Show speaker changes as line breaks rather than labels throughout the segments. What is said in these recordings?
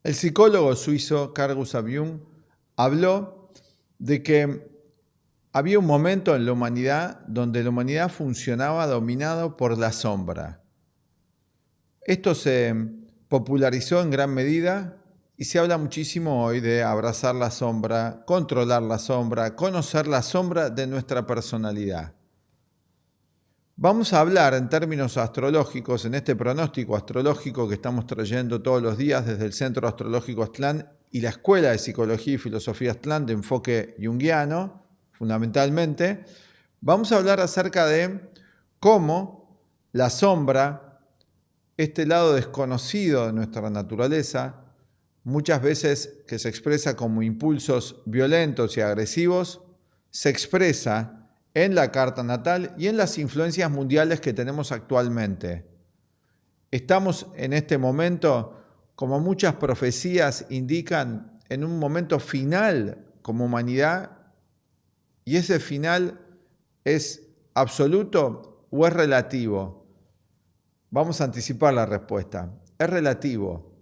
El psicólogo suizo Carl Gustav Jung habló de que había un momento en la humanidad donde la humanidad funcionaba dominado por la sombra. Esto se popularizó en gran medida y se habla muchísimo hoy de abrazar la sombra, controlar la sombra, conocer la sombra de nuestra personalidad. Vamos a hablar en términos astrológicos, en este pronóstico astrológico que estamos trayendo todos los días desde el Centro Astrológico Aztlán y la Escuela de Psicología y Filosofía Aztlán de enfoque junguiano, fundamentalmente. Vamos a hablar acerca de cómo la sombra, este lado desconocido de nuestra naturaleza, muchas veces que se expresa como impulsos violentos y agresivos, se expresa en la carta natal y en las influencias mundiales que tenemos actualmente. Estamos en este momento, como muchas profecías indican, en un momento final como humanidad, y ese final ¿es absoluto o es relativo? Vamos a anticipar la respuesta. Es relativo.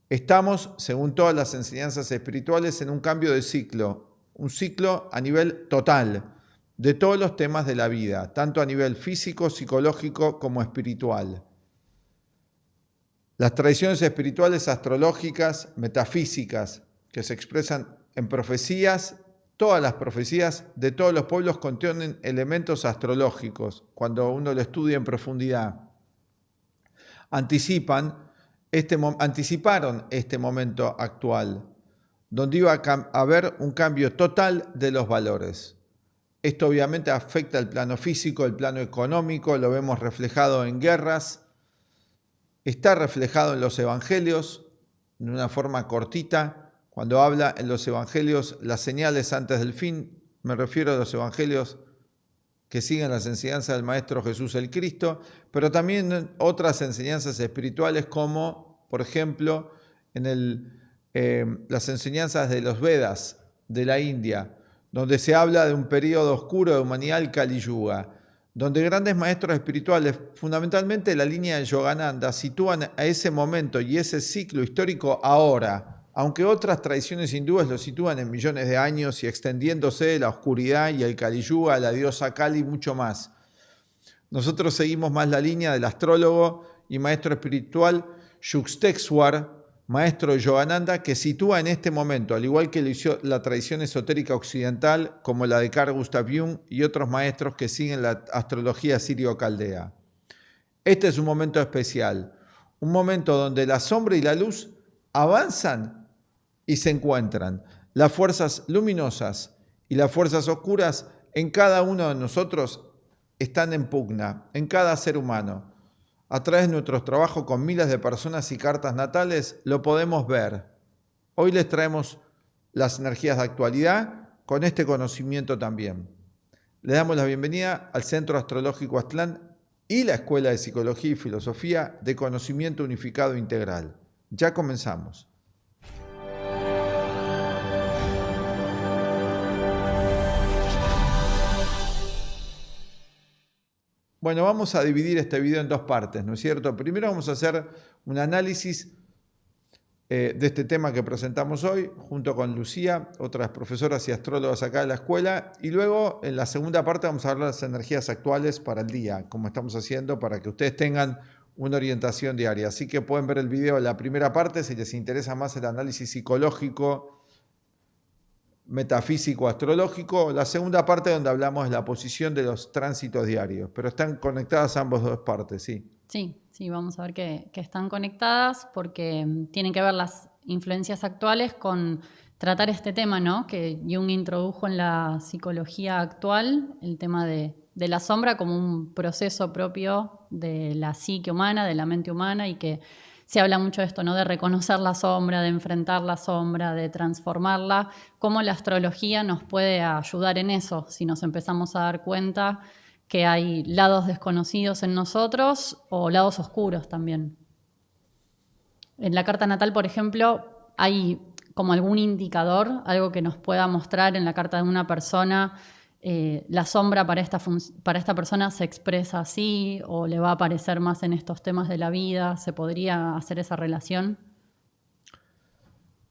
Estamos, según todas las enseñanzas espirituales, en un cambio de ciclo, un ciclo a nivel total de todos los temas de la vida, tanto a nivel físico, psicológico como espiritual. Las tradiciones espirituales, astrológicas, metafísicas, que se expresan en profecías, todas las profecías de todos los pueblos contienen elementos astrológicos, cuando uno lo estudia en profundidad. Anticiparon este momento actual, donde iba a haber un cambio total de los valores. Esto obviamente afecta el plano físico, el plano económico, lo vemos reflejado en guerras, está reflejado en los evangelios, de una forma cortita, cuando habla en los evangelios las señales antes del fin, me refiero a los evangelios que siguen las enseñanzas del Maestro Jesús el Cristo, pero también otras enseñanzas espirituales como, por ejemplo, en las enseñanzas de los Vedas de la India, donde se habla de un periodo oscuro de humanidad, el Kali Yuga, donde grandes maestros espirituales, fundamentalmente la línea de Yogananda, sitúan a ese momento y ese ciclo histórico ahora, aunque otras tradiciones hindúes lo sitúan en millones de años y extendiéndose la oscuridad y el Kali Yuga, la diosa Kali, mucho más. Nosotros seguimos más la línea del astrólogo y maestro espiritual Yukteswar, maestro de Yogananda, que sitúa en este momento, al igual que lo hizo la tradición esotérica occidental, como la de Carl Gustav Jung y otros maestros que siguen la astrología sirio-caldea. Este es un momento especial, un momento donde la sombra y la luz avanzan y se encuentran. Las fuerzas luminosas y las fuerzas oscuras en cada uno de nosotros están en pugna, en cada ser humano. A través de nuestros trabajos con miles de personas y cartas natales lo podemos ver. Hoy les traemos las energías de actualidad con este conocimiento también. Le damos la bienvenida al Centro Astrológico Aztlán y la Escuela de Psicología y Filosofía de Conocimiento Unificado Integral. Ya comenzamos. Bueno, vamos a dividir este video en dos partes, ¿no es cierto? Primero vamos a hacer un análisis de este tema que presentamos hoy, junto con Lucía, otras profesoras y astrólogas acá de la escuela, y luego en la segunda parte vamos a hablar de las energías actuales para el día, como estamos haciendo, para que ustedes tengan una orientación diaria. Así que pueden ver el video en la primera parte si les interesa más el análisis psicológico, metafísico, astrológico, la segunda parte donde hablamos de la posición de los tránsitos diarios, pero están conectadas ambas dos partes, sí.
Sí, vamos a ver que están conectadas porque tienen que ver las influencias actuales con tratar este tema, ¿no? Que Jung introdujo en la psicología actual, el tema de la sombra como un proceso propio de la psique humana, de la mente humana, y que se habla mucho de esto, ¿no? De reconocer la sombra, de enfrentar la sombra, de transformarla, cómo la astrología nos puede ayudar en eso, si nos empezamos a dar cuenta que hay lados desconocidos en nosotros o lados oscuros también. En la carta natal, por ejemplo, hay como algún indicador, algo que nos pueda mostrar en la carta de una persona, la sombra para esta persona se expresa así o le va a aparecer más en estos temas de la vida. ¿Se podría hacer esa relación?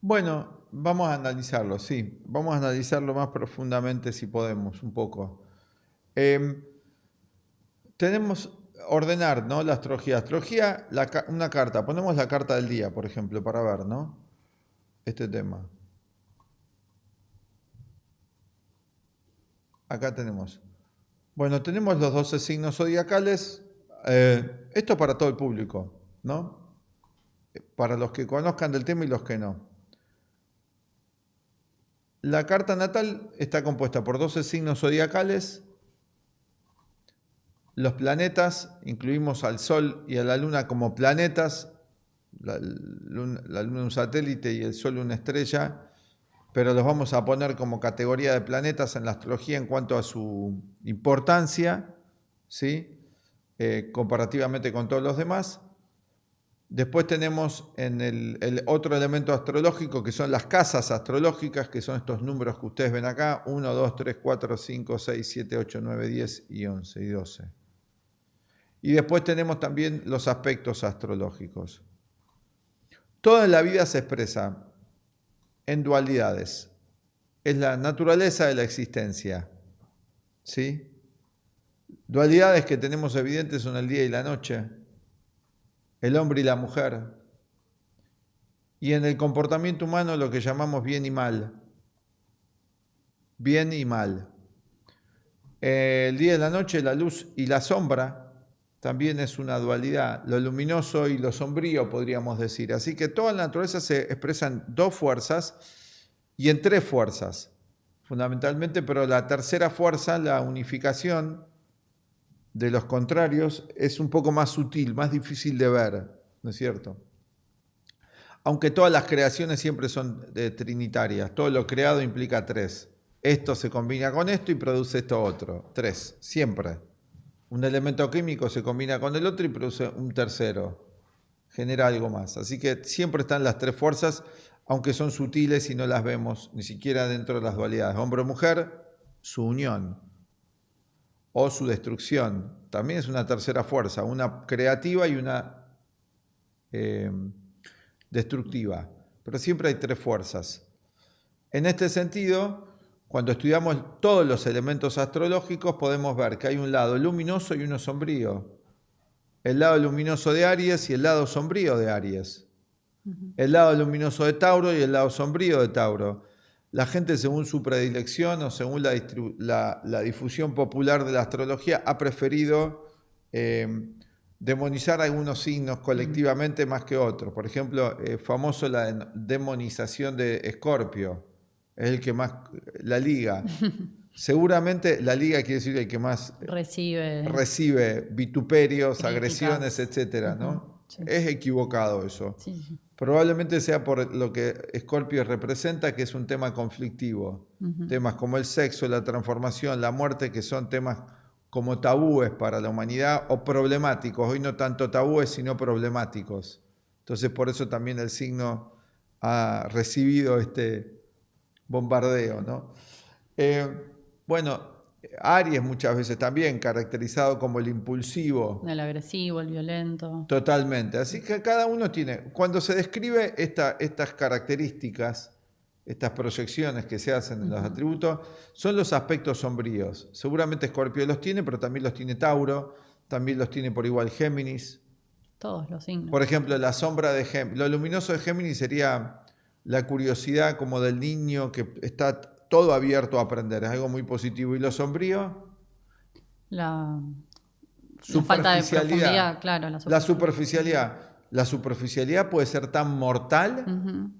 Bueno, vamos a analizarlo, sí. Vamos a analizarlo más profundamente si podemos, un poco. Tenemos ordenar, ¿no? La astrología. Astrología, una carta. Ponemos la carta del día, por ejemplo, para ver, ¿no? Este tema. Acá tenemos. Bueno, tenemos los 12 signos zodiacales. Esto para todo el público, ¿no? Para los que conozcan del tema y los que no. La carta natal está compuesta por 12 signos zodiacales. Los planetas, incluimos al Sol y a la Luna como planetas. La Luna un satélite y el Sol una estrella, pero los vamos a poner como categoría de planetas en la astrología en cuanto a su importancia, ¿sí? Comparativamente con todos los demás. Después tenemos en el otro elemento astrológico que son las casas astrológicas, que son estos números que ustedes ven acá, 1, 2, 3, 4, 5, 6, 7, 8, 9, 10 y 11 y 12. Y después tenemos también los aspectos astrológicos. Toda la vida se expresa en dualidades. Es la naturaleza de la existencia. ¿Sí? Dualidades que tenemos evidentes son el día y la noche, el hombre y la mujer. Y en el comportamiento humano lo que llamamos bien y mal. Bien y mal. El día y la noche, la luz y la sombra, también es una dualidad, lo luminoso y lo sombrío, podríamos decir. Así que toda la naturaleza se expresa en dos fuerzas y en tres fuerzas, fundamentalmente, pero la tercera fuerza, la unificación de los contrarios, es un poco más sutil, más difícil de ver, ¿no es cierto? Aunque todas las creaciones siempre son trinitarias, todo lo creado implica tres. Esto se combina con esto y produce esto otro. Tres, siempre. Un elemento químico se combina con el otro y produce un tercero. Genera algo más. Así que siempre están las tres fuerzas, aunque son sutiles y no las vemos ni siquiera dentro de las dualidades. Hombre o mujer, su unión o su destrucción. También es una tercera fuerza, una creativa y una destructiva. Pero siempre hay tres fuerzas. En este sentido, cuando estudiamos todos los elementos astrológicos, podemos ver que hay un lado luminoso y uno sombrío. El lado luminoso de Aries y el lado sombrío de Aries. El lado luminoso de Tauro y el lado sombrío de Tauro. La gente, según su predilección o según la difusión popular de la astrología, ha preferido demonizar algunos signos colectivamente más que otros. Por ejemplo, famoso la demonización de Escorpio. Es el que más la liga. Seguramente la liga quiere decir el que más recibe vituperios, críticas, agresiones, etcétera, ¿no? Sí. Es equivocado eso. Sí, sí. Probablemente sea por lo que Escorpio representa, que es un tema conflictivo. Temas como el sexo, la transformación, la muerte, que son temas como tabúes para la humanidad o problemáticos. Hoy no tanto tabúes, sino problemáticos. Entonces, por eso también el signo ha recibido este bombardeo, ¿no? Bueno, Aries muchas veces también caracterizado como el impulsivo.
El agresivo, el violento.
Totalmente. Así que cada uno tiene, cuando se describe estas características, estas proyecciones que se hacen en los atributos, son los aspectos sombríos. Seguramente Escorpio los tiene, pero también los tiene Tauro, también los tiene por igual Géminis.
Todos los signos.
Por ejemplo, la sombra de Géminis. Lo luminoso de Géminis sería la curiosidad como del niño que está todo abierto a aprender, es algo muy positivo. ¿Y lo sombrío?
La falta de profundidad, claro.
La superficialidad. La superficialidad puede ser tan mortal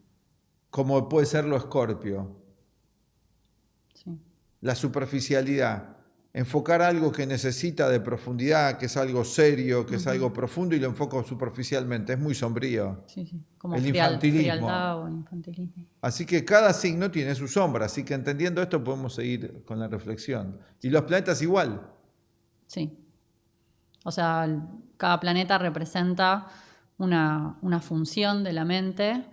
como puede ser lo Escorpio. Sí. La superficialidad. Enfocar algo que necesita de profundidad, que es algo serio, que es algo profundo y lo enfoco superficialmente. Es muy sombrío.
Sí, sí. Como
el infantilismo.
Frialdad o infantilismo.
Así que cada signo tiene su sombra. Así que entendiendo esto podemos seguir con la reflexión. Y los planetas igual.
Sí. O sea, cada planeta representa una función de la mente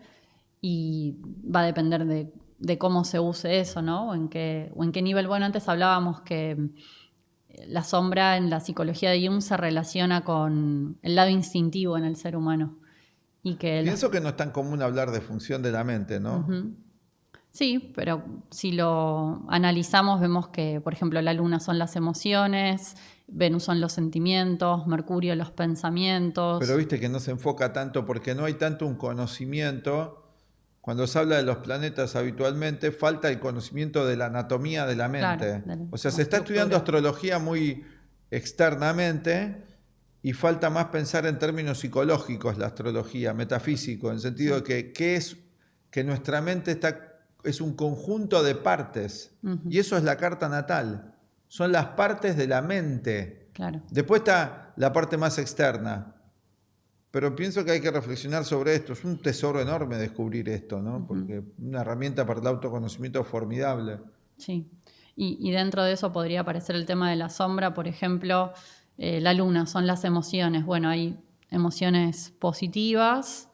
y va a depender de cómo se use eso, ¿no? O en qué nivel. Bueno, antes hablábamos que la sombra en la psicología de Jung se relaciona con el lado instintivo en el ser humano. y que
Pienso que no es tan común hablar de función de la mente, ¿no?
Sí, pero si lo analizamos vemos que, por ejemplo, la luna son las emociones, Venus son los sentimientos, Mercurio los
Pero
pensamientos.
viste que no se enfoca tanto porque no hay tanto un conocimiento. Cuando se habla de los planetas habitualmente, falta el conocimiento de la anatomía de la
Claro,
mente. O sea,
como
se está estudiando
estructura.
astrología muy externamente y falta más pensar en términos psicológicos la astrología, metafísico, en el sentido de
Sí.
que nuestra mente es un conjunto de partes.
Ujú,
Y eso es la carta natal. Son las partes de la mente.
claro.
Después está la parte más externa. Pero pienso que hay que reflexionar sobre esto. Es un tesoro enorme descubrir esto, ¿no?
Ujú,
Porque una herramienta para el autoconocimiento formidable.
sí. Y dentro de eso podría aparecer el tema de la sombra, por ejemplo, la luna, son las emociones. Bueno, hay emociones positivas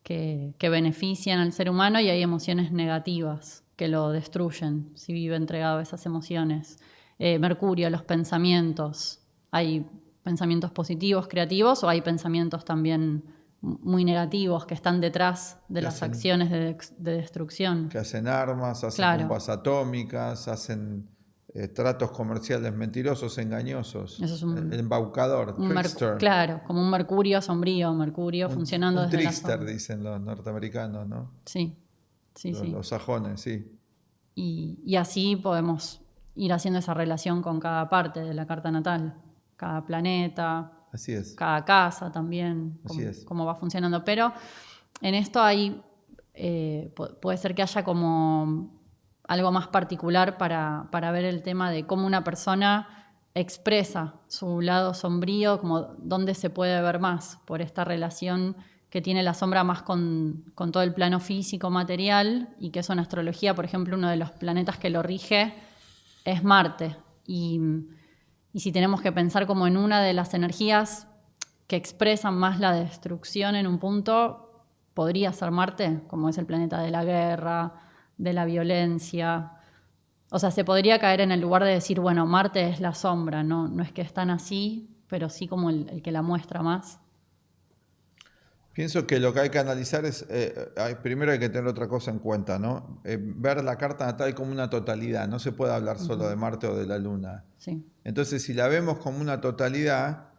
que benefician al ser humano y hay emociones negativas que lo destruyen si vive entregado a esas emociones. Mercurio, los pensamientos. Hay pensamientos positivos, creativos, o hay pensamientos también muy negativos que están detrás de
Que
las
hacen,
acciones de destrucción.
que hacen armas, hacen
Claro,
bombas atómicas, hacen tratos comerciales mentirosos, engañosos.
eso es
El embaucador, trickster.
claro, como un Mercurio sombrío, Mercurio funcionando
Un
desde la
trickster,
sombra.
dicen los norteamericanos, ¿no?
Sí, sí, sí.
Los sajones, sí.
Y así podemos ir haciendo esa relación con cada parte de la carta natal, cada planeta,
Así es,
cada casa también,
así es.
cómo va funcionando. Pero en esto hay, puede ser que haya como algo más particular para ver el tema de cómo una persona expresa su lado sombrío, como dónde se puede ver más por esta relación que tiene la sombra más con todo el plano físico, material, y que eso en astrología, por ejemplo, uno de los planetas que lo rige es Marte. Y si tenemos que pensar como en una de las energías que expresan más la destrucción en un punto, podría ser Marte, como es el planeta de la guerra, de la violencia. O sea, se podría caer en el lugar de decir, bueno, Marte es la sombra, no es que es tan así, pero sí como el que la muestra más.
Pienso que lo que hay que analizar es, primero hay que tener otra cosa en cuenta, ¿no? Ver la carta natal como una totalidad, no se puede hablar solo de
Ujú,
Marte o de la Luna.
sí.
Entonces, si la vemos como una totalidad,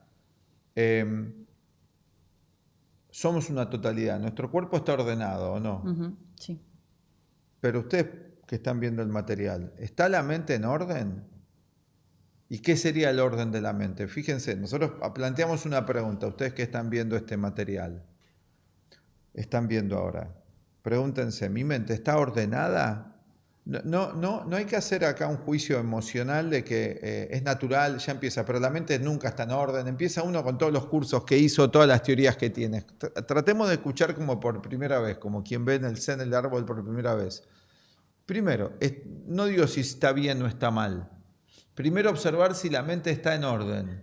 eh, somos una totalidad. Nuestro cuerpo está ordenado, ¿o no?
Ujú, sí.
Pero ustedes que están viendo el material, ¿está la mente en orden? ¿Y qué sería el orden de la mente? Fíjense, nosotros planteamos una pregunta, ustedes que están viendo este material, están viendo ahora. Pregúntense, ¿mi mente está ordenada? No hay que hacer acá un juicio emocional de que es natural, ya empieza, pero la mente nunca está en orden. Empieza uno con todos los cursos que hizo, todas las teorías que tiene. Tratemos de escuchar como por primera vez, como quien ve en el zen el árbol por primera vez. Primero, no digo si está bien o está mal. Primero observar si la mente está en orden,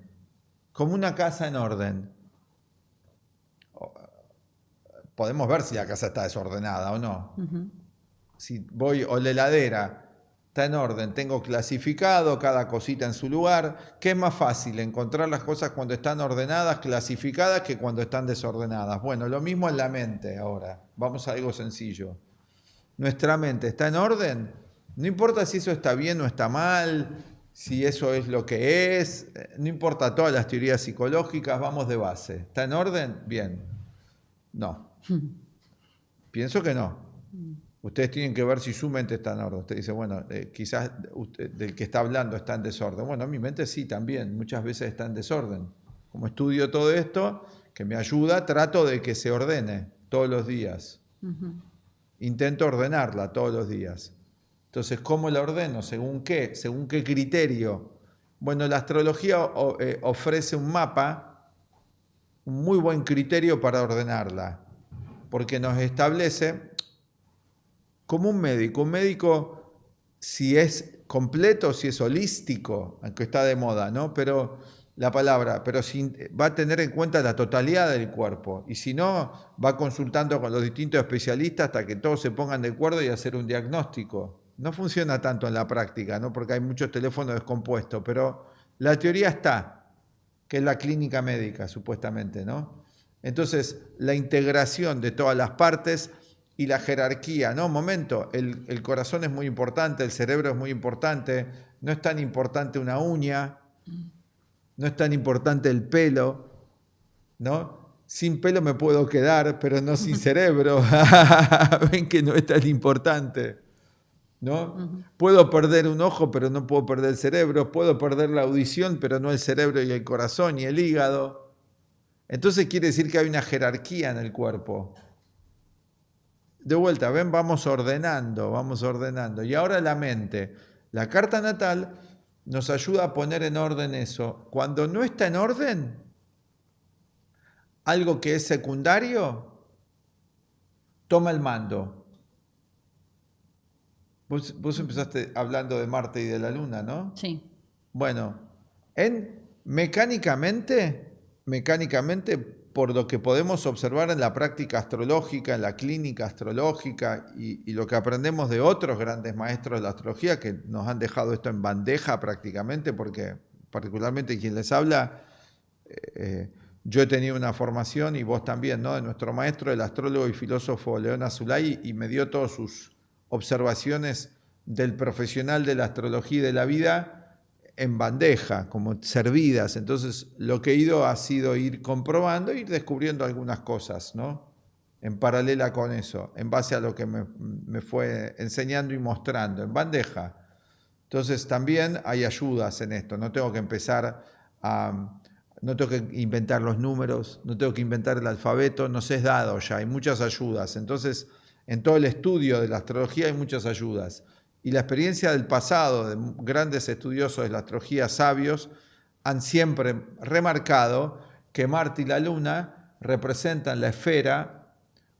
como una casa en orden. Podemos ver si la casa está desordenada o no.
Ujú,
Si voy o la heladera está en orden, tengo clasificado cada cosita en su lugar, ¿qué es más fácil? Encontrar las cosas cuando están ordenadas, clasificadas, que cuando están desordenadas. Bueno, lo mismo en la mente ahora. Vamos a algo sencillo. Nuestra mente está en orden, no importa si eso está bien o está mal, si eso es lo que es, no importa todas las teorías psicológicas, vamos de base. ¿Está en orden? Bien. No. Pienso que no. Ustedes tienen que ver si su mente está en orden. Usted dice, bueno, quizás usted, del que está hablando está en desorden. Bueno, mi mente sí también, muchas veces está en desorden. Como estudio todo esto, que me ayuda, trato de que se ordene todos los días.
ujú,
Intento ordenarla todos los días. Entonces, ¿cómo la ordeno? ¿Según qué? ¿Según qué criterio? Bueno, la astrología ofrece un mapa, un muy buen criterio para ordenarla, porque nos establece como un médico. Un médico, si es completo, si es holístico, aunque está de moda, ¿no? Pero la palabra, pero va a tener en cuenta la totalidad del cuerpo. Y si no, va consultando con los distintos especialistas hasta que todos se pongan de acuerdo y hacer un diagnóstico. No funciona tanto en la práctica, ¿no? Porque hay muchos teléfonos descompuestos, pero la teoría está, que es la clínica médica, supuestamente, ¿no? Entonces, la integración de todas las partes y la jerarquía. No, momento, el corazón es muy importante, el cerebro es muy importante, no es tan importante una uña, no es tan importante el pelo, ¿no? Sin pelo me puedo quedar, pero no sin cerebro. Ven que no es tan importante, ¿no? Puedo perder un ojo, pero no puedo perder el cerebro. Puedo perder la audición, pero no el cerebro y el corazón y el hígado. Entonces quiere decir que hay una jerarquía en el cuerpo. De vuelta, ven, vamos ordenando, vamos ordenando. Y ahora la mente. La carta natal nos ayuda a poner en orden eso. Cuando no está en orden, algo que es secundario toma el mando. Vos empezaste hablando de Marte y de la Luna, ¿no?
Sí.
Bueno, mecánicamente, por lo que podemos observar en la práctica astrológica, en la clínica astrológica y lo que aprendemos de otros grandes maestros de la astrología que nos han dejado esto en bandeja prácticamente, porque particularmente quien les habla, yo he tenido una formación y vos también, ¿no? De nuestro maestro, el astrólogo y filósofo León Azulay, y me dio todas sus observaciones del profesional de la astrología y de la vida en bandeja, como servidas. Entonces, lo que he ido ha sido ir comprobando, ir descubriendo algunas cosas, ¿no? En paralela con eso, en base a lo que me fue enseñando y mostrando, en bandeja. Entonces, también hay ayudas en esto. No tengo que empezar no tengo que inventar los números, no tengo que inventar el alfabeto, nos es dado ya, hay muchas ayudas. Entonces, en todo el estudio de la astrología hay muchas ayudas. Y la experiencia del pasado de grandes estudiosos de la astrología sabios han siempre remarcado que Marte y la Luna representan la esfera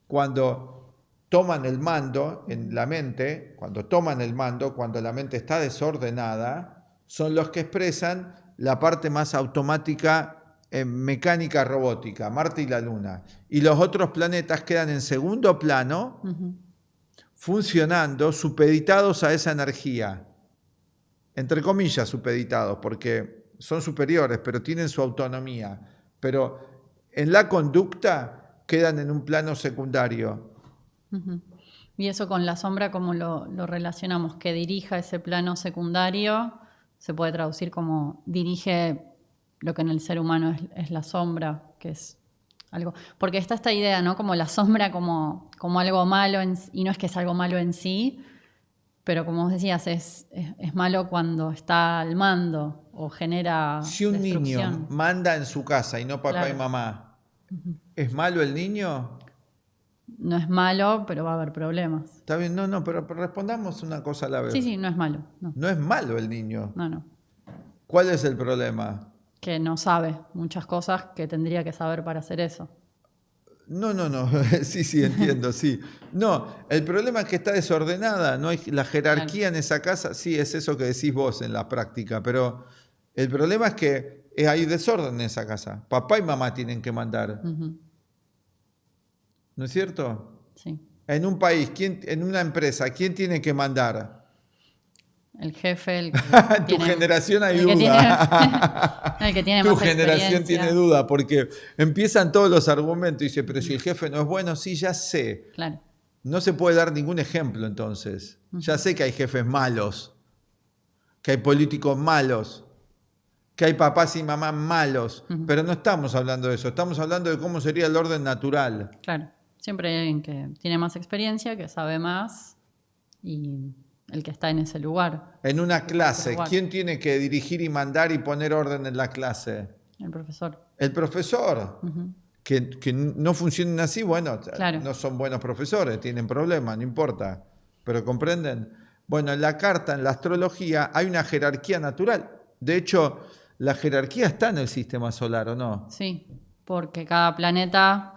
cuando toman el mando en la mente, cuando toman el mando, cuando la mente está desordenada, son los que expresan la parte más automática en mecánica robótica, Marte y la Luna. Y los otros planetas quedan en segundo plano, funcionando, supeditados a esa energía. Entre comillas, supeditados, porque son superiores, pero tienen su autonomía. Pero en la conducta quedan en un plano secundario.
Y eso con la sombra, ¿cómo lo relacionamos? Que dirija ese plano secundario, se puede traducir como dirige lo que en el ser humano es la sombra, que es algo. Porque está esta idea, ¿no? Como la sombra como algo malo, y no es que es algo malo en sí, pero como vos decías, es malo cuando está al mando o genera
Si un niño manda en su casa y no papá y mamá, ¿es malo el niño?
No es malo, pero va a haber problemas.
Está bien, no, pero respondamos una cosa a la vez.
Sí, no es malo.
No es malo el niño.
No.
¿Cuál es el problema?
Que no sabe muchas cosas que tendría que saber para hacer eso.
No. Sí, entiendo, sí. No, el problema es que está desordenada, no hay la jerarquía en esa casa. Sí, es eso que decís vos en la práctica, pero el problema es que hay desorden en esa casa. Papá y mamá tienen que mandar. ¿No es cierto?
Sí.
En un país, en una empresa, ¿quién tiene que mandar?
El jefe,
En tu generación hay duda.
El que tiene
Tu
más
generación
experiencia.
tiene duda porque empiezan todos los argumentos y dice, pero si el jefe no es bueno, sí, ya sé.
Claro.
No se puede dar ningún ejemplo entonces. Ya sé que hay jefes malos, que hay políticos malos, que hay papás y mamás malos, pero no estamos hablando de eso, estamos hablando de cómo sería el orden natural.
Claro. Siempre hay alguien que tiene más experiencia, que sabe más y el que está en ese lugar.
En una clase, ¿quién tiene que dirigir y mandar y poner orden en la clase?
El profesor.
El profesor. Que no funcionen así, bueno,
claro.
No son buenos profesores, tienen problemas, no importa. Pero ¿comprenden? Bueno, en la carta, en la astrología, hay una jerarquía natural. De hecho, la jerarquía está en el sistema solar, ¿o no?
Sí, porque cada planeta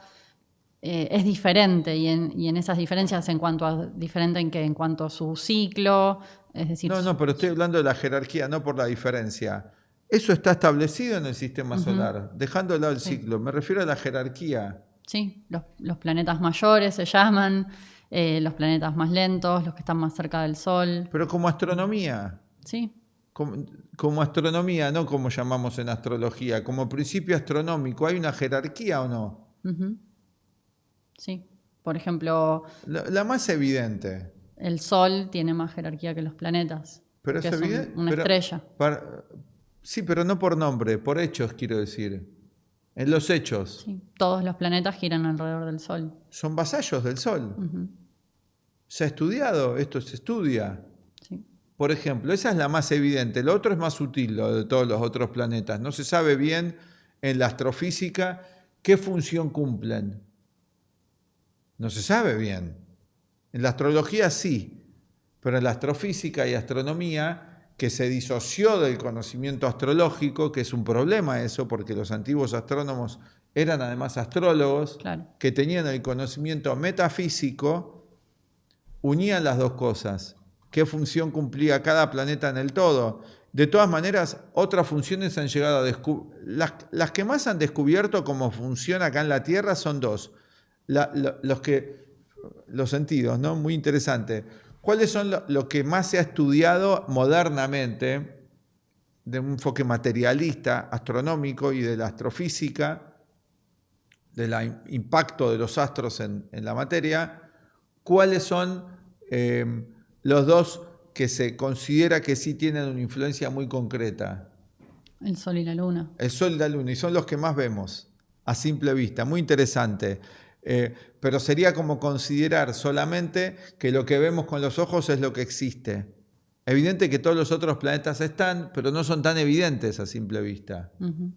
es diferente y en esas diferencias en cuanto a su ciclo, es decir...
No, pero estoy hablando de la jerarquía, no por la diferencia. Eso está establecido en el sistema solar, dejando de lado el ciclo. Me refiero a la jerarquía.
Sí, los planetas mayores se llaman, los planetas más lentos, los que están más cerca del Sol.
Pero como astronomía.
Sí.
Como astronomía, no como llamamos en astrología. Como principio astronómico, ¿hay una jerarquía o no?
Ujú. Sí. Por ejemplo,
La más evidente.
el Sol tiene más jerarquía que los planetas,
Pero
porque
es
es
evidente.
una estrella.
Sí, pero no por nombre, por hechos, quiero decir. En los hechos.
Sí. Todos los planetas giran alrededor del Sol.
Son vasallos del Sol.
Ujú.
Se ha estudiado, esto se estudia.
Sí.
Por ejemplo, esa es la más evidente. Lo otro es más sutil, lo de todos los otros planetas. No se sabe bien en la astrofísica qué función cumplen. No se sabe bien. En la astrología sí, pero en la astrofísica y astronomía, que se disoció del conocimiento astrológico, que es un problema eso, porque los antiguos astrónomos eran además astrólogos,
Claro.
que tenían el conocimiento metafísico, unían las dos cosas. ¿Qué función cumplía cada planeta en el todo? De todas maneras, otras funciones han llegado a descubrir. Las que más han descubierto cómo funciona acá en la Tierra son dos. Los sentidos, ¿no? Muy interesante. ¿Cuáles son lo que más se ha estudiado modernamente de un enfoque materialista, astronómico y de la astrofísica, del impacto de los astros en la materia? ¿Cuáles son los dos que se considera que sí tienen una influencia muy concreta?
El Sol y la Luna.
El Sol y la Luna, y son los que más vemos a simple vista. Muy interesante. Pero sería como considerar solamente que lo que vemos con los ojos es lo que existe. Evidente que todos los otros planetas están, pero no son tan evidentes a simple vista.
Ujú.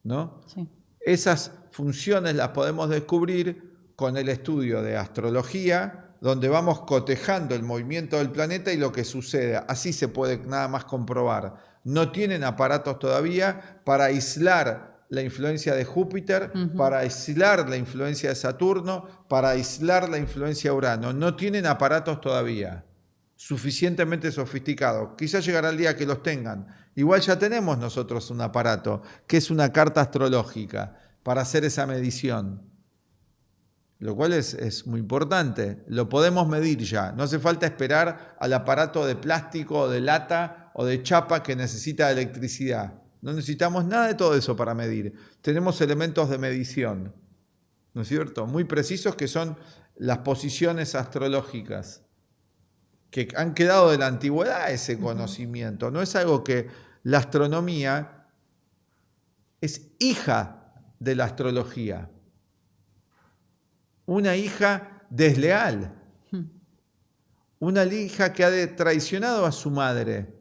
¿No?
Sí.
Esas funciones las podemos descubrir con el estudio de astrología, donde vamos cotejando el movimiento del planeta y lo que sucede. Así se puede nada más comprobar. No tienen aparatos todavía para aislar la influencia de Júpiter, para aislar la influencia de Saturno, para aislar la influencia de Urano. No tienen aparatos todavía suficientemente sofisticados. Quizás llegará el día que los tengan. Igual ya tenemos nosotros un aparato, que es una carta astrológica, para hacer esa medición. Lo cual es muy importante. Lo podemos medir ya. No hace falta esperar al aparato de plástico o de lata o de chapa que necesita electricidad. No necesitamos nada de todo eso para medir. Tenemos elementos de medición, ¿no es cierto? Muy precisos, que son las posiciones astrológicas, que han quedado de la antigüedad ese conocimiento. No es algo que la astronomía es hija de la astrología. Una hija desleal. Una hija que ha traicionado a su madre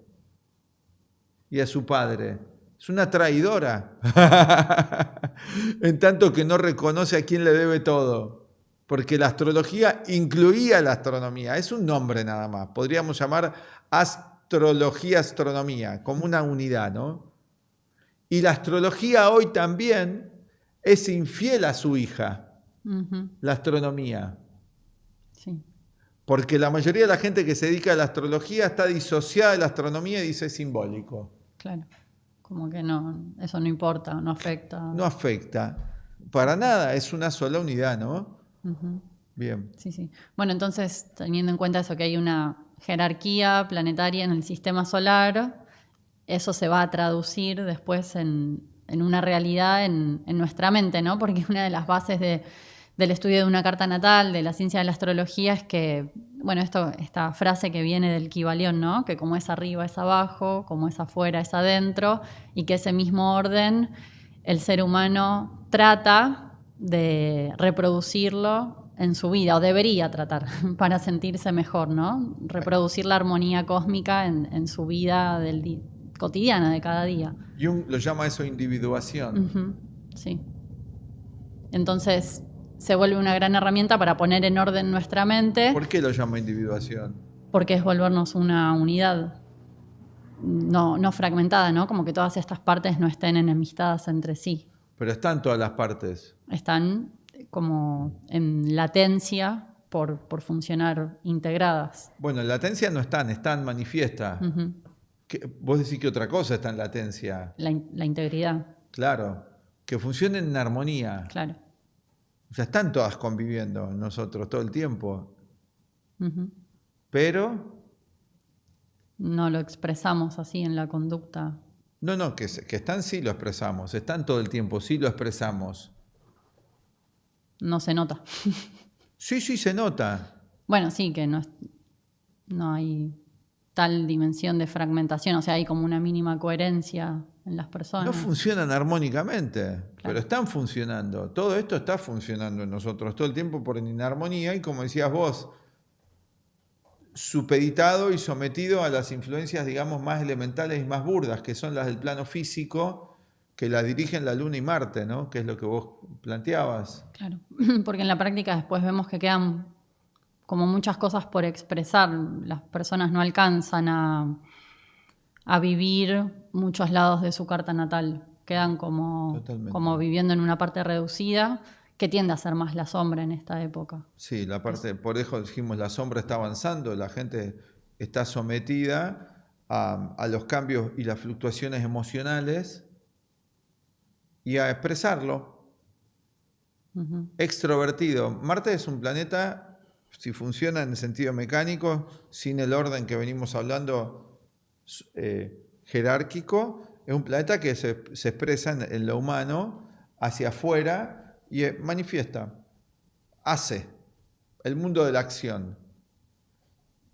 y a su padre. Es una traidora. En tanto que no reconoce a quién le debe todo. Porque la astrología incluía la astronomía. Es un nombre nada más. Podríamos llamar astrología, astronomía, como una unidad, ¿no? Y la astrología hoy también es infiel a su hija, la astronomía.
Sí.
Porque la mayoría de la gente que se dedica a la astrología está disociada de la astronomía y dice es simbólico.
Claro. Como que no, eso no importa, no afecta.
No afecta. Para nada, es una sola unidad, ¿no? Bien.
Sí, sí. Bueno, entonces, teniendo en cuenta eso, que hay una jerarquía planetaria en el sistema solar, eso se va a traducir después en una realidad en nuestra mente, ¿no? Porque una de las bases del estudio de una carta natal, de la ciencia de la astrología, es que, bueno, esta frase que viene del Kybalión, ¿no? Que como es arriba es abajo, como es afuera es adentro, y que ese mismo orden el ser humano trata de reproducirlo en su vida, o debería tratar, para sentirse mejor, ¿no? Reproducir la armonía cósmica en su vida cotidiana de cada día.
Jung lo llama eso individuación.
Sí. Entonces se vuelve una gran herramienta para poner en orden nuestra mente.
¿Por qué lo llama individuación?
Porque es volvernos una unidad no fragmentada, ¿no? Como que todas estas partes no estén enemistadas entre sí.
Pero están todas las partes.
Están como en latencia por funcionar integradas.
Bueno, en latencia no están manifiesta. Vos decís que otra cosa está en latencia.
La integridad.
Claro, que funcionen en armonía.
Claro.
Ya están todas conviviendo nosotros todo el tiempo. Pero
no lo expresamos así en la conducta.
No, que están sí lo expresamos, están todo el tiempo, sí lo expresamos.
no se nota.
Sí, se nota.
Bueno, sí, que no hay tal dimensión de fragmentación, o sea, hay como una mínima coherencia en las
No
personas.
funcionan armónicamente,
Claro.
pero están funcionando. Todo esto está funcionando en nosotros todo el tiempo por inarmonía y, como decías vos, supeditado y sometido a las influencias, digamos, más elementales y más burdas, que son las del plano físico, que la dirigen la Luna y Marte, ¿no? Que es lo que vos planteabas.
Claro, porque en la práctica después vemos que quedan como muchas cosas por expresar. Las personas no alcanzan a vivir muchos lados de su carta natal. Quedan como
Totalmente.
viviendo en una parte reducida que tiende a ser más la sombra en esta época.
Sí, la parte, por eso dijimos, la sombra está avanzando, la gente está sometida a los cambios y las fluctuaciones emocionales y a expresarlo.
Ujú.
Extrovertido. Marte es un planeta, si funciona en el sentido mecánico, sin el orden que venimos hablando jerárquico, es un planeta que se expresa en lo humano hacia afuera y manifiesta, hace el mundo de la acción,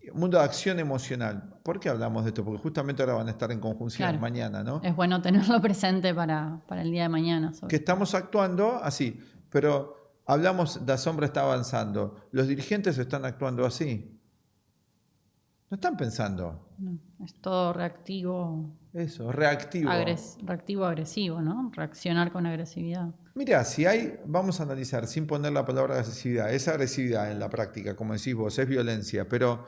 el mundo de acción emocional. ¿Por qué hablamos de esto? Porque justamente ahora van a estar en conjunción
Claro.
mañana, ¿no?
Es bueno tenerlo presente para el día de mañana.
Que estamos actuando así, pero hablamos, la sombra está avanzando. Los dirigentes están actuando así. No están pensando.
No, es todo reactivo,
Eso, reactivo.
reactivo agresivo, ¿no? Reaccionar con agresividad.
Mira, si hay, vamos a analizar sin poner la palabra agresividad, es agresividad en la práctica, como decís vos, es violencia, pero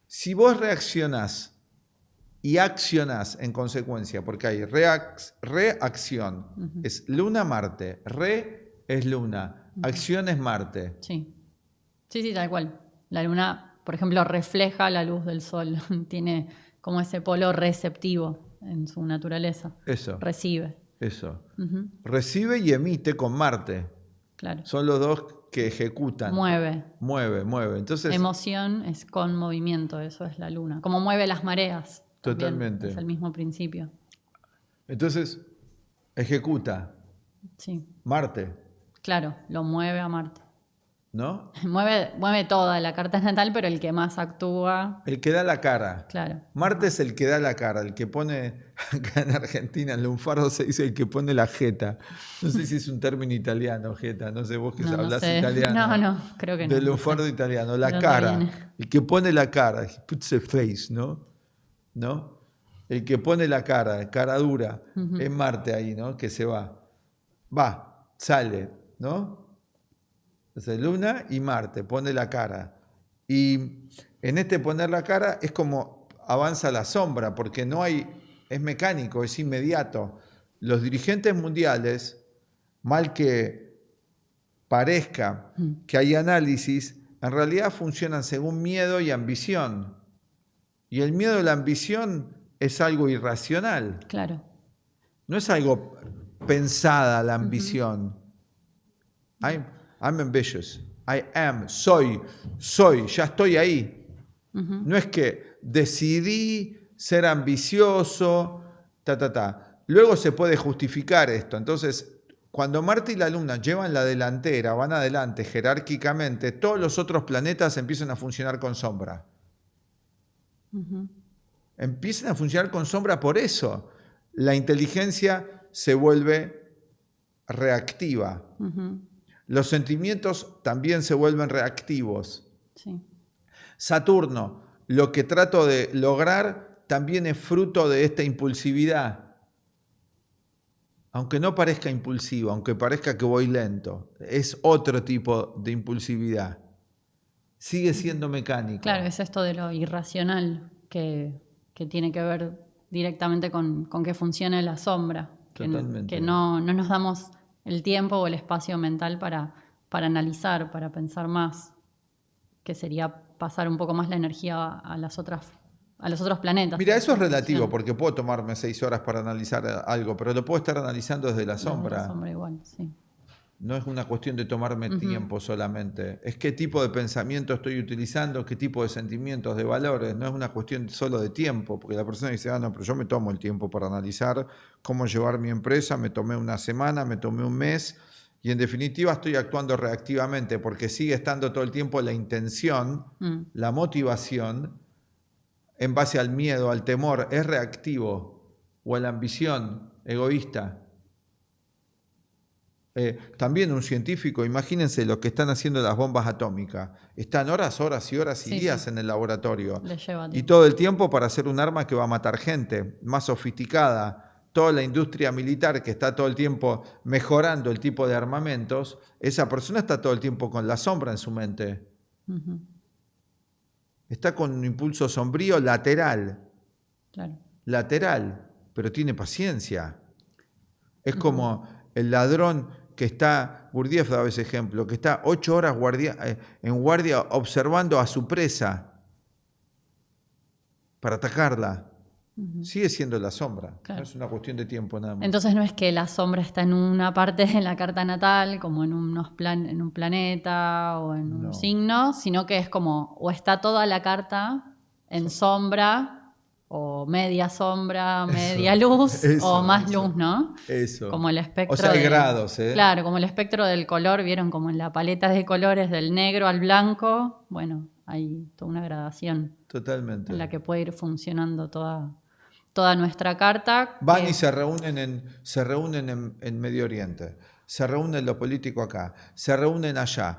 si vos reaccionás y accionás en consecuencia, porque hay reacción, es Luna-Marte, es Luna, acción es Marte.
Sí. Sí, tal cual. La luna, por ejemplo, refleja la luz del sol. Tiene como ese polo receptivo en su naturaleza.
Eso.
Recibe.
Eso. Recibe y emite con Marte.
Claro.
Son los dos que ejecutan.
Mueve.
Mueve. Entonces,
Emoción es con movimiento, eso es la luna. Como mueve las mareas. También
totalmente.
es el mismo principio.
Entonces, ejecuta
Sí.
Marte,
Claro, lo mueve a Marte.
¿no?
Mueve toda la carta natal, pero el que más actúa,
El que da la cara.
claro.
Marte es el que da la cara, el que pone, acá en Argentina, en lunfardo se dice el que pone la jeta. No sé si es un término italiano, jeta, no sé vos que
No
hablás
sé.
italiano.
No, creo que no.
Del
No
lunfardo
sé.
italiano,
¿De
la
dónde
cara.
viene?
El que pone la cara, he puts a face, ¿no? El que pone la cara dura, es Marte ahí, ¿no? Que se va. Sale, ¿no? Entonces Luna y Marte, pone la cara. Y en este poner la cara es como avanza la sombra, porque no hay, es mecánico, es inmediato. Los dirigentes mundiales, mal que parezca que hay análisis, en realidad funcionan según miedo y ambición. Y el miedo y la ambición es algo irracional.
Claro.
No es algo pensada la ambición. I'm ambitious. I am. Soy. Ya estoy ahí. No es que decidí ser ambicioso, Luego se puede justificar esto. Entonces, cuando Marte y la Luna llevan la delantera, van adelante jerárquicamente, todos los otros planetas empiezan a funcionar con sombra. Empiezan a funcionar con sombra por eso. La inteligencia se vuelve reactiva. Los sentimientos también se vuelven reactivos.
Sí.
Saturno, lo que trato de lograr también es fruto de esta impulsividad. Aunque no parezca impulsivo, aunque parezca que voy lento, es otro tipo de impulsividad. Sigue siendo mecánico.
Claro, es esto de lo irracional que tiene que ver directamente con que funcione la sombra.
Totalmente.
Que no nos damos el tiempo o el espacio mental para analizar, para pensar más, que sería pasar un poco más la energía a los otros planetas.
Mira, eso es relativo, porque puedo tomarme 6 horas para analizar algo, pero lo puedo estar analizando desde la sombra.
Desde la sombra igual, sí.
No es una cuestión de tomarme tiempo solamente. Es qué tipo de pensamiento estoy utilizando, qué tipo de sentimientos, de valores. No es una cuestión solo de tiempo, porque la persona dice, no, pero yo me tomo el tiempo para analizar cómo llevar mi empresa, me tomé una semana, me tomé un mes, Y en definitiva estoy actuando reactivamente porque sigue estando todo el tiempo la intención, la motivación, en base al miedo, al temor, es reactivo, o a la ambición, egoísta. También un científico, imagínense lo que están haciendo las bombas atómicas. Están horas y horas y días en el laboratorio. Y todo el tiempo para hacer un arma que va a matar gente, más sofisticada. Toda la industria militar que está todo el tiempo mejorando el tipo de armamentos, esa persona está todo el tiempo con la sombra en su mente. Está con un impulso sombrío lateral.
Claro.
Lateral, pero tiene paciencia. Es como el ladrón que está, Gurdjieff daba ese ejemplo, que está 8 horas en guardia observando a su presa para atacarla. Sigue siendo la sombra, claro. No es una cuestión de tiempo nada más.
Entonces no es que la sombra está en una parte de la carta natal, como en un planeta o en un signo, sino que es como, o está toda la carta en sombra, o media sombra, media luz, o más luz, ¿no?
Eso.
Como el espectro.
O sea, hay grados, ¿eh?
Claro, como el espectro del color, vieron como en la paleta de colores del negro al blanco. Bueno, hay toda una gradación.
Totalmente.
En la que puede ir funcionando toda nuestra carta.
Van y se reúnen en Medio Oriente. Se reúnen los políticos acá, se reúnen allá,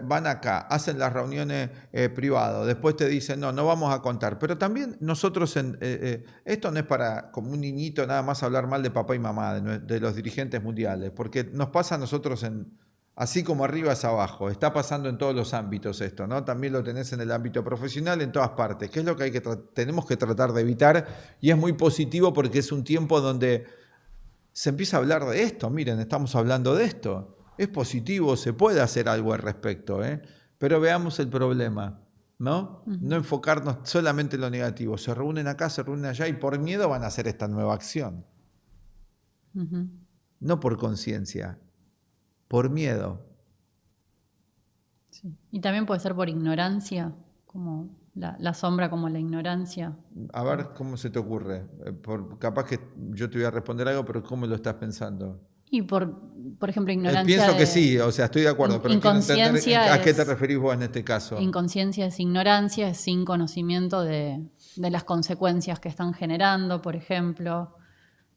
van acá, hacen las reuniones privadas, después te dicen, no vamos a contar. Pero también nosotros, esto no es para como un niñito nada más hablar mal de papá y mamá, de los dirigentes mundiales, porque nos pasa a nosotros así como arriba es abajo, está pasando en todos los ámbitos esto, ¿no? También lo tenés en el ámbito profesional, en todas partes, que es lo que tenemos que tratar de evitar, y es muy positivo porque es un tiempo donde se empieza a hablar de esto. Miren, estamos hablando de esto. Es positivo, se puede hacer algo al respecto, ¿eh? Pero veamos el problema, ¿no? No enfocarnos solamente en lo negativo. Se reúnen acá, se reúnen allá y por miedo van a hacer esta nueva acción. No por conciencia, por miedo.
Sí. Y también puede ser por ignorancia, como la sombra como la ignorancia.
A ver, ¿cómo se te ocurre? Capaz que yo te voy a responder algo, pero ¿cómo lo estás pensando?
Y por ejemplo, ignorancia.
Pienso que sí, o sea, estoy de acuerdo, pero quiero entender a qué te referís vos en este caso.
Inconsciencia es ignorancia, es sin conocimiento de las consecuencias que están generando, por ejemplo.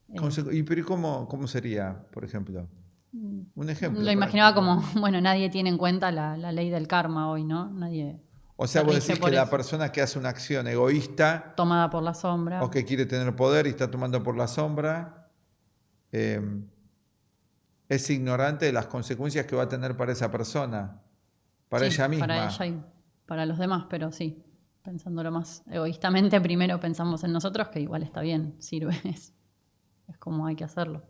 ¿Pero cómo sería, por ejemplo? Un ejemplo.
Lo imaginaba como, bueno, nadie tiene en cuenta la ley del karma hoy, ¿no? Nadie.
O sea, vos decís que la persona que hace una acción egoísta,
tomada por la sombra,
o que quiere tener poder y está tomando por la sombra, es ignorante de las consecuencias que va a tener para esa persona, para ella misma.
Para ella y para los demás, pero sí, pensándolo más egoístamente, primero pensamos en nosotros, que igual está bien, sirve, es como hay que hacerlo.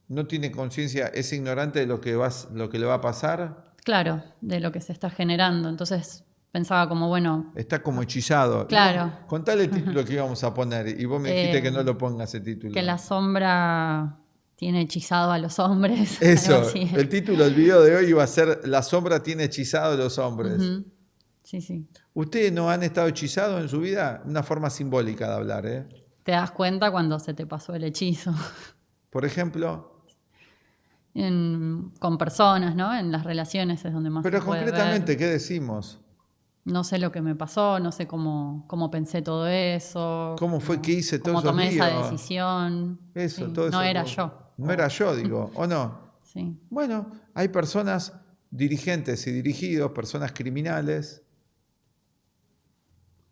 ¿No tiene conciencia, es ignorante de lo que le va a pasar?
Claro, de lo que se está generando. Entonces pensaba como, bueno...
Está como hechizado.
Claro.
No, contale el título que íbamos a poner y vos me dijiste que no lo pongas el título.
Que la sombra tiene hechizado a los hombres.
Eso, el título del video de hoy iba a ser La sombra tiene hechizado a los hombres.
Sí.
¿Ustedes no han estado hechizados en su vida? Una forma simbólica de hablar, ¿eh?
Te das cuenta cuando se te pasó el hechizo.
Por ejemplo...
con personas, ¿no? En las relaciones es donde más
Pero
se puede
concretamente,
ver.
¿qué decimos?
No sé lo que me pasó, no sé cómo pensé todo eso.
¿Cómo fue que hice todo eso?
¿Cómo tomé esa decisión?
Eso,
sí.
todo eso.
No era yo.
No era yo, digo, ¿o no?
Sí.
Bueno, hay personas dirigentes y dirigidos, personas criminales,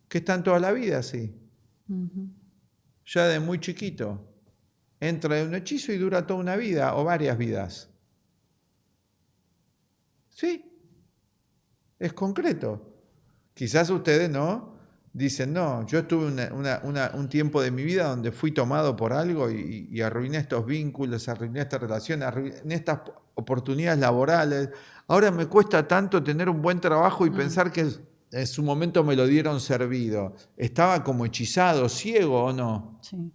que están toda la vida así. Ya de muy chiquito. Entra en un hechizo y dura toda una vida o varias vidas. Sí, es concreto. Quizás ustedes no dicen, no, yo estuve un tiempo de mi vida donde fui tomado por algo y arruiné estos vínculos, arruiné esta relación, arruiné estas oportunidades laborales. Ahora me cuesta tanto tener un buen trabajo y pensar que en su momento me lo dieron servido. Estaba como hechizado, ciego o no.
Sí.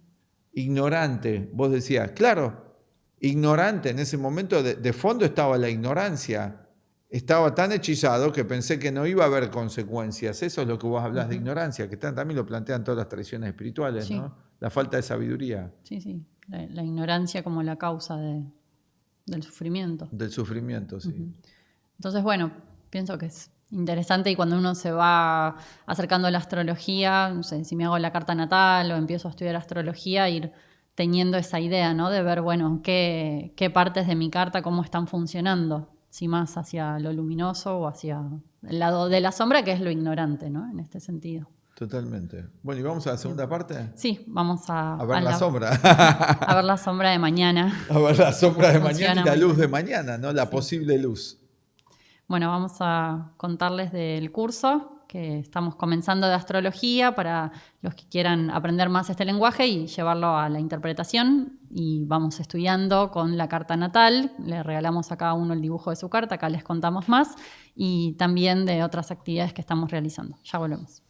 Ignorante, vos decías, claro, ignorante, en ese momento de fondo estaba la ignorancia, estaba tan hechizado que pensé que no iba a haber consecuencias. Eso es lo que vos hablás de ignorancia, que también lo plantean todas las tradiciones espirituales,
sí.
¿no? La falta de sabiduría.
Sí, la ignorancia como la causa del sufrimiento.
Del sufrimiento, sí.
Entonces, bueno, pienso que es interesante, y cuando uno se va acercando a la astrología, no sé, si me hago la carta natal o empiezo a estudiar astrología, ir teniendo esa idea, ¿no? De ver, bueno, qué partes de mi carta, cómo están funcionando, si más hacia lo luminoso o hacia el lado de la sombra, que es lo ignorante, ¿no? En este sentido.
Totalmente. Bueno, ¿y vamos a la segunda parte?
Sí, vamos a
ver la sombra.
A ver la sombra de mañana.
A ver la sombra de mañana y la luz
mañana.
de mañana, ¿no? La posible luz.
Bueno, vamos a contarles del curso que estamos comenzando de astrología para los que quieran aprender más este lenguaje y llevarlo a la interpretación. Y vamos estudiando con la carta natal. Le regalamos a cada uno el dibujo de su carta, acá les contamos más. Y también de otras actividades que estamos realizando. Ya volvemos.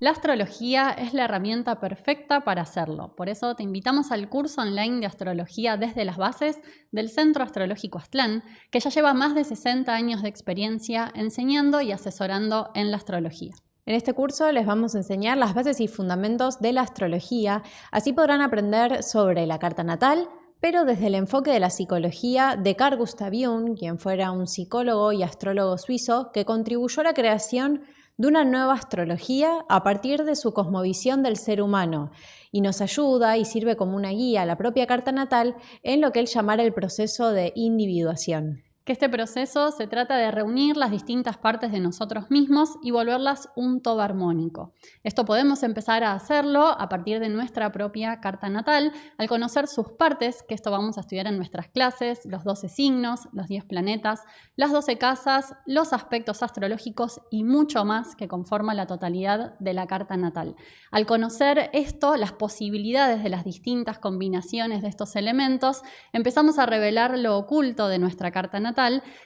La astrología es la herramienta perfecta para hacerlo. Por eso te invitamos al curso online de astrología desde las bases del Centro Astrológico Aztlán, que ya lleva más de 60 años de experiencia enseñando y asesorando en la astrología.
En este curso les vamos a enseñar las bases y fundamentos de la astrología. Así podrán aprender sobre la carta natal, pero desde el enfoque de la psicología de Carl Gustav Jung, quien fuera un psicólogo y astrólogo suizo que contribuyó a la creación de una nueva astrología a partir de su cosmovisión del ser humano, y nos ayuda y sirve como una guía a la propia carta natal en lo que él llamara el proceso de individuación.
Que este proceso se trata de reunir las distintas partes de nosotros mismos y volverlas un todo armónico. Esto podemos empezar a hacerlo a partir de nuestra propia carta natal, al conocer sus partes, que esto vamos a estudiar en nuestras clases, los 12 signos, los 10 planetas, las 12 casas, los aspectos astrológicos y mucho más que conforman la totalidad de la carta natal. Al conocer esto, las posibilidades de las distintas combinaciones de estos elementos, empezamos a revelar lo oculto de nuestra carta natal.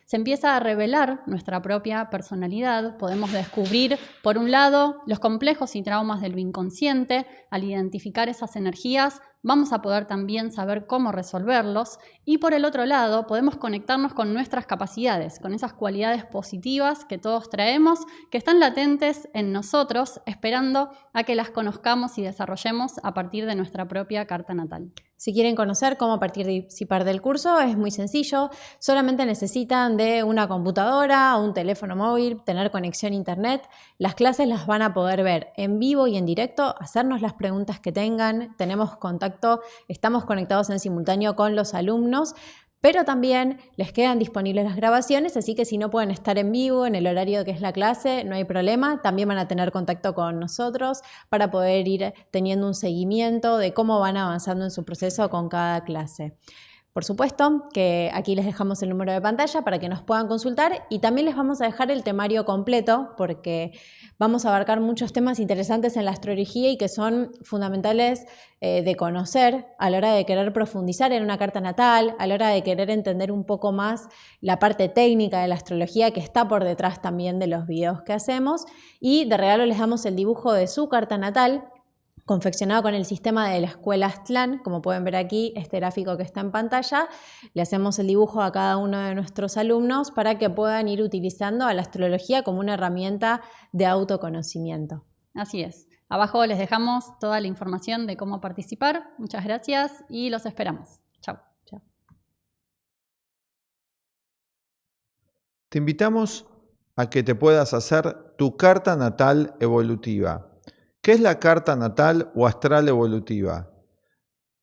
Se empieza a revelar nuestra propia personalidad. Podemos descubrir, por un lado, los complejos y traumas del inconsciente. Al identificar esas energías, vamos a poder también saber cómo resolverlos. Y por el otro lado, podemos conectarnos con nuestras capacidades, con esas cualidades positivas que todos traemos, que están latentes en nosotros, esperando a que las conozcamos y desarrollemos a partir de nuestra propia carta natal.
Si quieren conocer cómo participar del curso, es muy sencillo. Solamente necesitan de una computadora o un teléfono móvil, tener conexión a internet. Las clases las van a poder ver en vivo y en directo, hacernos las preguntas que tengan. Tenemos contacto, estamos conectados en simultáneo con los alumnos, pero también les quedan disponibles las grabaciones, así que si no pueden estar en vivo en el horario que es la clase, no hay problema. También van a tener contacto con nosotros para poder ir teniendo un seguimiento de cómo van avanzando en su proceso con cada clase. Por supuesto que aquí les dejamos el número de pantalla para que nos puedan consultar, y también les vamos a dejar el temario completo porque vamos a abarcar muchos temas interesantes en la astrología y que son fundamentales de conocer a la hora de querer profundizar en una carta natal, a la hora de querer entender un poco más la parte técnica de la astrología que está por detrás también de los videos que hacemos. Y de regalo les damos el dibujo de su carta natal, confeccionado con el sistema de la escuela Aztlán. Como pueden ver aquí, este gráfico que está en pantalla, le hacemos el dibujo a cada uno de nuestros alumnos para que puedan ir utilizando a la astrología como una herramienta de autoconocimiento.
Así es. Abajo les dejamos toda la información de cómo participar. Muchas gracias y los esperamos. Chao.
Te invitamos a que te puedas hacer tu carta natal evolutiva. ¿Qué es la carta natal o astral evolutiva?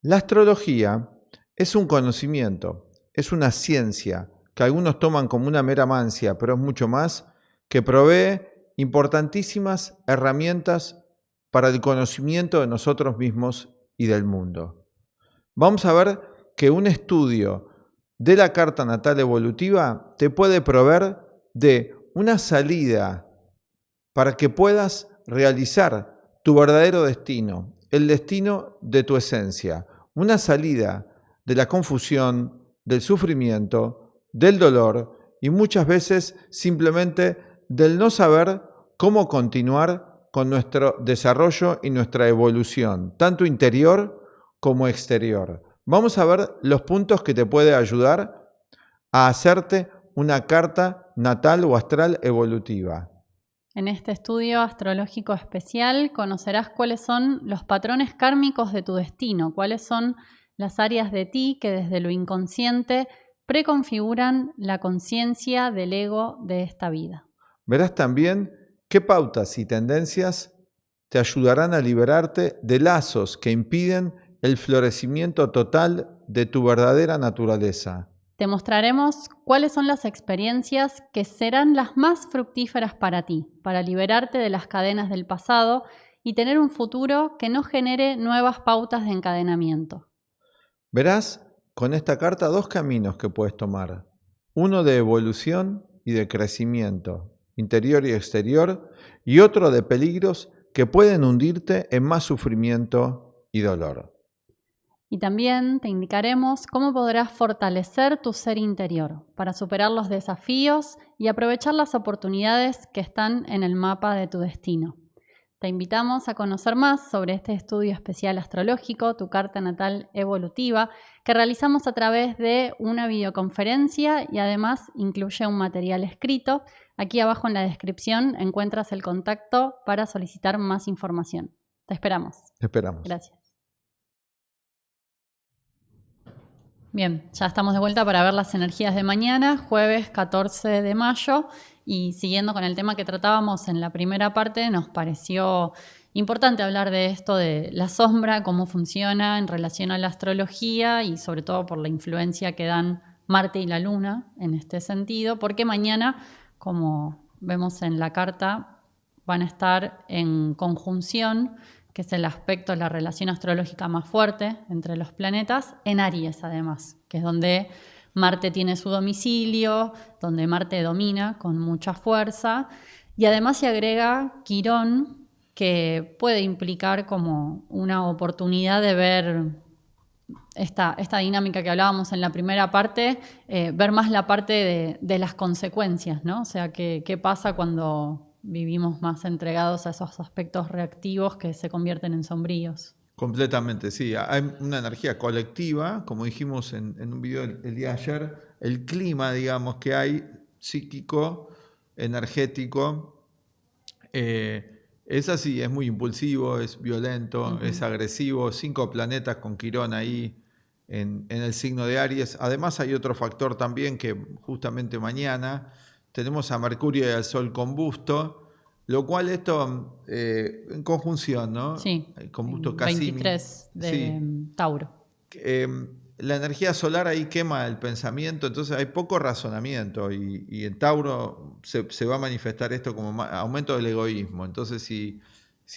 La astrología es un conocimiento, es una ciencia que algunos toman como una mera mancia, pero es mucho más, que provee importantísimas herramientas para el conocimiento de nosotros mismos y del mundo. Vamos a ver que un estudio de la carta natal evolutiva te puede proveer de una salida para que puedas realizar tu verdadero destino, el destino de tu esencia, una salida de la confusión, del sufrimiento, del dolor y muchas veces simplemente del no saber cómo continuar con nuestro desarrollo y nuestra evolución, tanto interior como exterior. Vamos a ver los puntos que te puede ayudar a hacerte una carta natal o astral evolutiva.
En este estudio astrológico especial conocerás cuáles son los patrones kármicos de tu destino, cuáles son las áreas de ti que desde lo inconsciente preconfiguran la conciencia del ego de esta vida.
Verás también qué pautas y tendencias te ayudarán a liberarte de lazos que impiden el florecimiento total de tu verdadera naturaleza.
Te mostraremos cuáles son las experiencias que serán las más fructíferas para ti, para liberarte de las cadenas del pasado y tener un futuro que no genere nuevas pautas de encadenamiento.
Verás con esta carta dos caminos que puedes tomar. Uno de evolución y de crecimiento, interior y exterior, y otro de peligros que pueden hundirte en más sufrimiento y dolor.
Y también te indicaremos cómo podrás fortalecer tu ser interior para superar los desafíos y aprovechar las oportunidades que están en el mapa de tu destino. Te invitamos a conocer más sobre este estudio especial astrológico, tu carta natal evolutiva, que realizamos a través de una videoconferencia y además incluye un material escrito. Aquí abajo en la descripción encuentras el contacto para solicitar más información. Te esperamos.
Te esperamos.
Gracias. Bien, ya estamos de vuelta para ver las energías de mañana, jueves 14 de mayo, y siguiendo con el tema que tratábamos en la primera parte, nos pareció importante hablar de esto de la sombra, cómo funciona en relación a la astrología y sobre todo por la influencia que dan Marte y la Luna en este sentido, porque mañana, como vemos en la carta, van a estar en conjunción, que es el aspecto, la relación astrológica más fuerte entre los planetas, en Aries además, que es donde Marte tiene su domicilio, donde Marte domina con mucha fuerza, y además se agrega Quirón, que puede implicar como una oportunidad de ver esta dinámica que hablábamos en la primera parte, ver más la parte de las consecuencias, ¿no? O sea, qué pasa cuando vivimos más entregados a esos aspectos reactivos que se convierten en sombríos.
Completamente, sí. Hay una energía colectiva, como dijimos en un video el día de ayer, el clima, digamos, que hay psíquico, energético, es así, es muy impulsivo, es violento, es agresivo, 5 planetas con Quirón ahí en el signo de Aries. Además hay otro factor también que justamente mañana tenemos a Mercurio y al Sol combusto, lo cual esto en conjunción, ¿no?
Sí,
el combusto Cassini.
23 de
Sí.
Tauro.
La energía solar ahí quema el pensamiento, entonces hay poco razonamiento y en Tauro se va a manifestar esto como aumento del egoísmo. Entonces si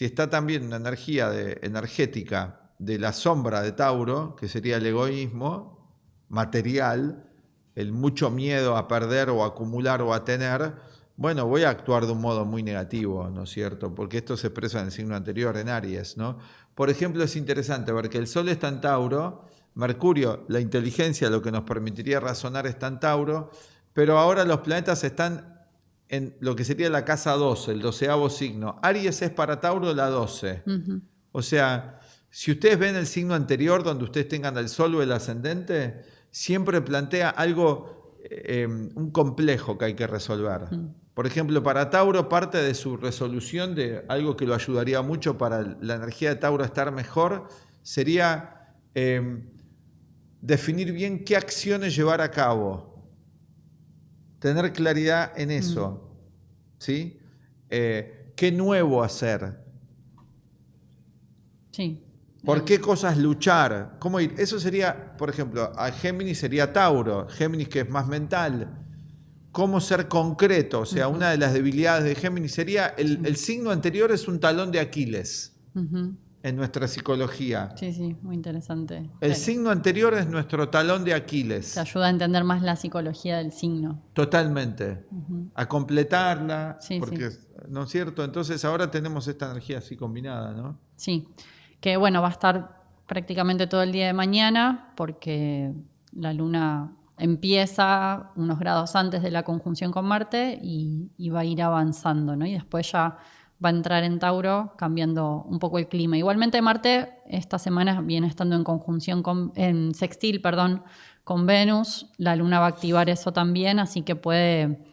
está también una energía energética de la sombra de Tauro, que sería el egoísmo material, el mucho miedo a perder o a acumular o a tener, bueno, voy a actuar de un modo muy negativo, ¿no es cierto? Porque esto se expresa en el signo anterior, en Aries, ¿no? Por ejemplo, es interesante ver que el Sol está en Tauro, Mercurio, la inteligencia, lo que nos permitiría razonar, está en Tauro, pero ahora los planetas están en lo que sería la casa 12, el 12º signo. Aries es para Tauro la 12. O sea, si ustedes ven el signo anterior donde ustedes tengan el Sol o el ascendente, siempre plantea algo, un complejo que hay que resolver. Por ejemplo, para Tauro, parte de su resolución de algo que lo ayudaría mucho para la energía de Tauro estar mejor, sería definir bien qué acciones llevar a cabo. Tener claridad en eso. ¿Sí? ¿Qué nuevo hacer?
Sí.
¿Por qué cosas luchar? ¿Cómo ir? Eso sería, por ejemplo, a Géminis sería Tauro, Géminis que es más mental. ¿Cómo ser concreto? O sea, una de las debilidades de Géminis sería, el signo anterior es un talón de Aquiles en nuestra psicología.
Sí, sí, muy interesante.
El signo anterior es nuestro talón de Aquiles.
Te ayuda a entender más la psicología del signo.
Totalmente. A completarla,
Sí,
porque, ¿no es cierto? Entonces ahora tenemos esta energía así combinada, ¿no?
Sí, que bueno, va a estar prácticamente todo el día de mañana porque la Luna empieza unos grados antes de la conjunción con Marte y va a ir avanzando, ¿no? Y después ya va a entrar en Tauro cambiando un poco el clima. Igualmente Marte esta semana viene estando en conjunción en sextil, con Venus. La Luna va a activar eso también, así que puede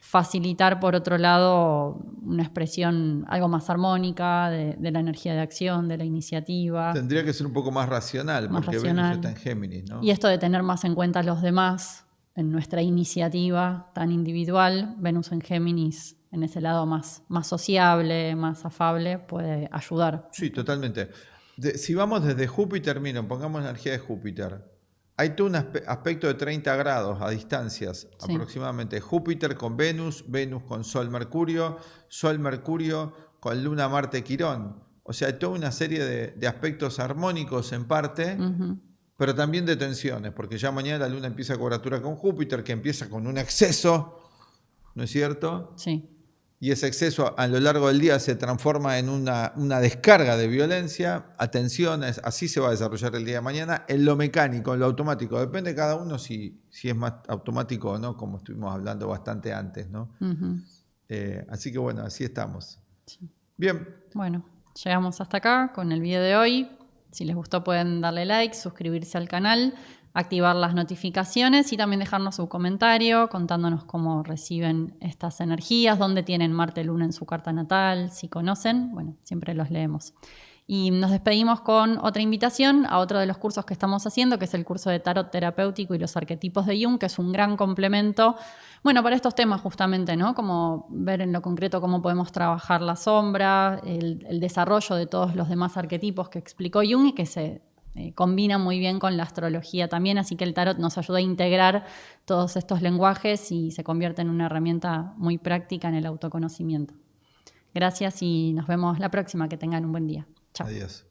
facilitar, por otro lado, una expresión algo más armónica de la energía de acción, de la iniciativa.
Tendría que ser un poco más racional, porque Venus está en Géminis, ¿no?
Y esto de tener más en cuenta a los demás en nuestra iniciativa tan individual, Venus en Géminis, en ese lado más sociable, más afable, puede ayudar.
Sí, totalmente. Si vamos desde Júpiter, miren, pongamos la energía de Júpiter. Hay todo un aspecto de 30 grados a distancias, sí, aproximadamente. Júpiter con Venus, Venus con Sol, Mercurio con Luna, Marte, Quirón. O sea, hay toda una serie de aspectos armónicos en parte, pero también de tensiones, porque ya mañana la Luna empieza a cuadratura con Júpiter, que empieza con un exceso, ¿no es cierto?
Sí.
Y ese exceso a lo largo del día se transforma en una descarga de violencia, a tensiones, así se va a desarrollar el día de mañana. En lo mecánico, en lo automático, depende de cada uno si es más automático o no, como estuvimos hablando bastante antes, ¿no? Así que bueno, así estamos.
Sí.
Bien.
Bueno, llegamos hasta acá con el video de hoy. Si les gustó pueden darle like, suscribirse al canal, activar las notificaciones y también dejarnos su comentario contándonos cómo reciben estas energías, dónde tienen Marte, Luna en su carta natal, si conocen, bueno, siempre los leemos. Y nos despedimos con otra invitación a otro de los cursos que estamos haciendo, que es el curso de Tarot Terapéutico y los arquetipos de Jung, que es un gran complemento, bueno, para estos temas justamente, ¿no? Como ver en lo concreto cómo podemos trabajar la sombra, el desarrollo de todos los demás arquetipos que explicó Jung y que se combina muy bien con la astrología también, así que el tarot nos ayuda a integrar todos estos lenguajes y se convierte en una herramienta muy práctica en el autoconocimiento. Gracias y nos vemos la próxima. Que tengan un buen día. Chao.
Adiós.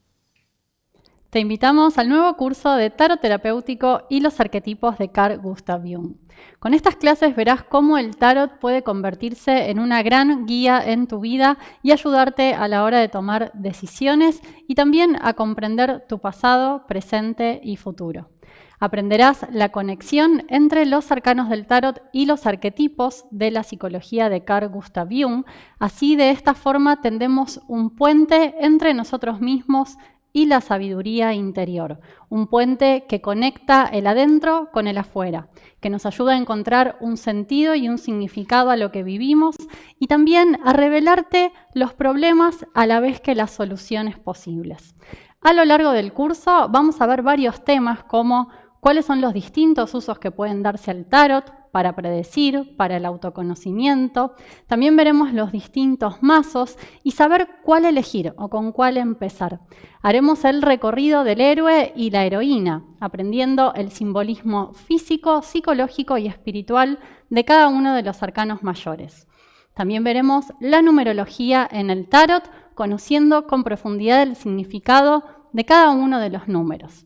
Te invitamos al nuevo curso de Tarot Terapéutico y los arquetipos de Carl Gustav Jung. Con estas clases verás cómo el tarot puede convertirse en una gran guía en tu vida y ayudarte a la hora de tomar decisiones y también a comprender tu pasado, presente y futuro. Aprenderás la conexión entre los arcanos del tarot y los arquetipos de la psicología de Carl Gustav Jung. Así, de esta forma, tendemos un puente entre nosotros mismos y la sabiduría interior, un puente que conecta el adentro con el afuera, que nos ayuda a encontrar un sentido y un significado a lo que vivimos y también a revelarte los problemas a la vez que las soluciones posibles. A lo largo del curso vamos a ver varios temas como cuáles son los distintos usos que pueden darse al tarot para predecir, para el autoconocimiento. También veremos los distintos mazos y saber cuál elegir o con cuál empezar. Haremos el recorrido del héroe y la heroína, aprendiendo el simbolismo físico, psicológico y espiritual de cada uno de los arcanos mayores. También veremos la numerología en el tarot, conociendo con profundidad el significado de cada uno de los números.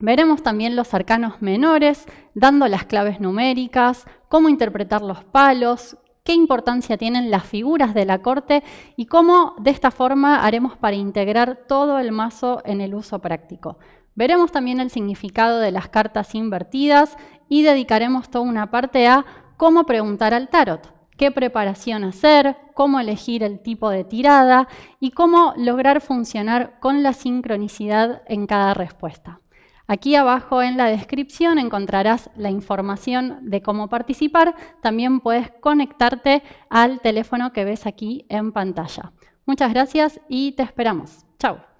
Veremos también los arcanos menores, dando las claves numéricas, cómo interpretar los palos, qué importancia tienen las figuras de la corte y cómo de esta forma haremos para integrar todo el mazo en el uso práctico. Veremos también el significado de las cartas invertidas y dedicaremos toda una parte a cómo preguntar al tarot, qué preparación hacer, cómo elegir el tipo de tirada y cómo lograr funcionar con la sincronicidad en cada respuesta. Aquí abajo en la descripción encontrarás la información de cómo participar. También puedes conectarte al teléfono que ves aquí en pantalla. Muchas gracias y te esperamos. Chao.